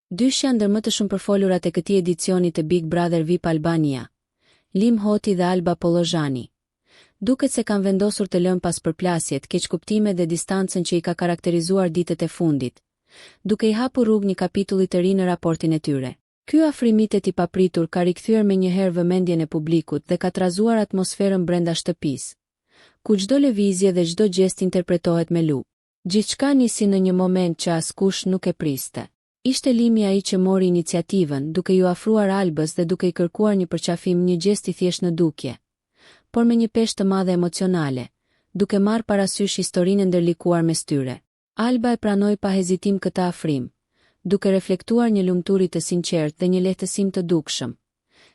Dysh janë ndër më të shumë përfolurat e këtij edicioni të Big Brother VIP Albania, Lim Hoti dhe Alba Pollozhani. Duket se kanë vendosur të lënë pas përplasjet, keqkuptime dhe distancën që i ka karakterizuar ditët e fundit, duke i hapur rrugë një kapitulli të ri në raportin e tyre. Ky afrimitet i papritur ka rikthyer menjëherë vëmendjen e publikut dhe ka trazuar atmosferën brenda shtëpisë, ku çdo lëvizje dhe çdo gjest interpretohet me lupë. Gjithçka nisi në një moment që askush nuk e priste. Ishte Limi ai që mori iniciativën, duke ju afruar Albës dhe duke i kërkuar një përqafim, një gjest i thjesht në dukje, por me një peshë të madhe emocionale, duke marrë parasysh historinë e ndërlikuar mes tyre. Alba e pranoi pa hezitim këtë afrim, duke reflektuar një lumturi të sinqertë dhe një lehtësim të dukshëm,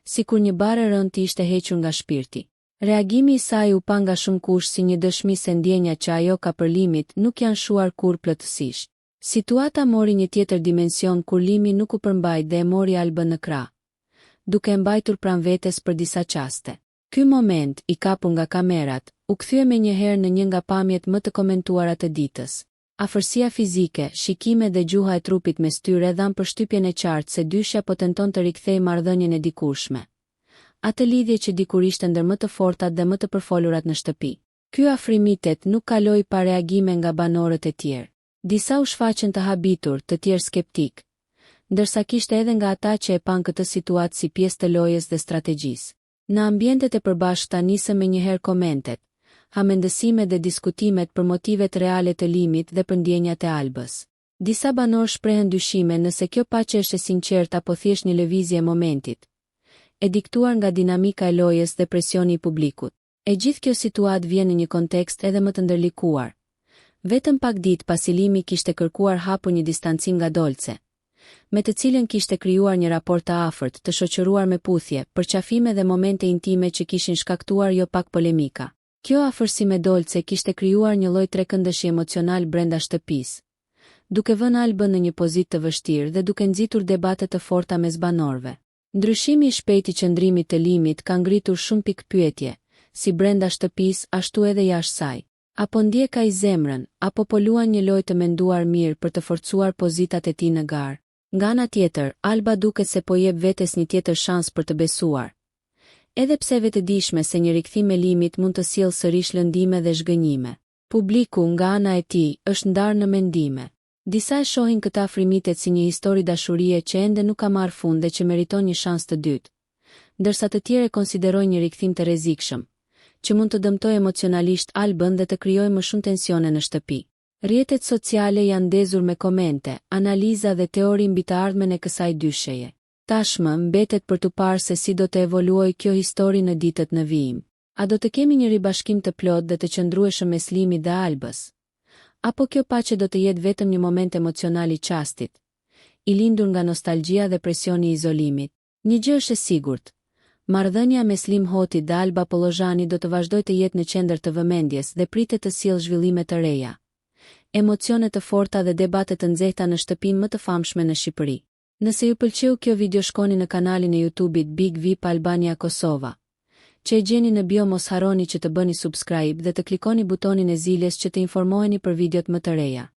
sikur një bare rënd t'i ishte hequr nga shpirti. Reagimi i saj u pa nga shumë kush si një dëshmi se ndjenja që ajo ka për Limit nuk janë shuar kur plotësisht. Situata mori një tjetër dimension kur Limi nuk u përmbajt dhe e mori Albën në krah, duke e mbajtur pranë vetes për disa qaste. Ky moment, i kapur nga kamerat, u kthye menjëherë në një nga pamjet më të komentuara të ditës. Afërsia fizike, shikime dhe gjuha e trupit mes tyre dhan përshtypjen e qartë se dyshja po tenton të rikthejë marrëdhënien e dikurshme. Atë lidhje që dikur ishte ndër më të fortat dhe më të përfolurat në shtëpi. Ky afrimitet nuk kaloi pa reagime nga banorët e tjerë. Disa u shfaqën të habitur, të tjerë skeptik, ndërsa kishte edhe nga ata që e pan këtë situatë si pjesë të lojës dhe strategjisë. Në ambientet e përbashkëta nisën menjëherë komentet, hamendësimet dhe diskutimet për motivet reale të Limit dhe për ndjenjat e Albës. Disa banorë shprehen dyshime nëse kjo paqe është e sinqertë apo thjesht një lëvizje e momentit, e diktuar nga dinamika e lojës dhe presioni i publikut. E gjithë kjo situatë vjen në një kontekst edhe më të ndërlikuar. Vetëm pak ditë pasi Limi kishte kërkuar hapur një distancim nga Dolce, me të cilën kishte krijuar një raport të afërt, të shoqëruar me puthje, përqafime dhe momente intime që kishin shkaktuar jo pak polemika. Kjo afërsi me Dolce kishte krijuar një lloj trekëndëshi emocional brenda shtëpisë, duke vënë Albën në një pozitë të vështirë dhe duke nxitur debate të forta mes banorëve. Ndryshimi i shpejtë i qëndrimit të Limit ka ngritur shumë pikë pyetje, si brenda shtëpisë ashtu edhe jashtë saj. Apo ndjek ai zemrën, apo po luan një lojë të menduar mirë për të forcuar pozitat e tij në garë. Nga ana tjetër, Alba duket se po jep vetes një tjetër shans për të besuar. Edhe pse vetëdijshme se një rikthim me Limit mund të sjellë sërish lëndime dhe zhgënjime. Publiku nga ana e tij është ndarë në mendime. Disa e shohin këtë afrimitet si një histori dashurie që ende nuk ka marrë fund dhe që meriton një shans të dytë, ndërsa të tjerë e konsiderojnë një rikthim të rrezikshëm, që mund të dëmtojë emocionalisht Albën dhe të krijojë më shumë tensione në shtëpi. Rrjetet sociale janë ndezur me komente, analiza dhe teori mbi të ardhmen e kësaj dyshjeje. Tashmë mbetet për të parë se si do të evoluojë kjo histori në ditët në vijim. A do të kemi një ribashkim të plotë dhe të qëndrueshëm mes Limit dhe Albës? Apo kjo paqe do të jetë vetëm një moment emocional i çastit, i lindur nga nostalgjia dhe presioni i izolimit? Një gjë është e sigurt. Marrëdhënia mes Lim Hotit dhe Alba Pollozhani do të vazhdojë të jetë në qendër të vëmendjes dhe pritet të sjellë zhvillime të reja, emocione të forta dhe debate të nxehta në shtëpinë më të famshme në Shqipëri. Nëse ju pëlqeu kjo video, shkoni në kanalin e YouTube-it Big VIP Albania Kosova, që e gjeni në bio. Mos harroni që të bëni subscribe dhe të klikoni butonin e ziljes që të informoheni për videot më të reja.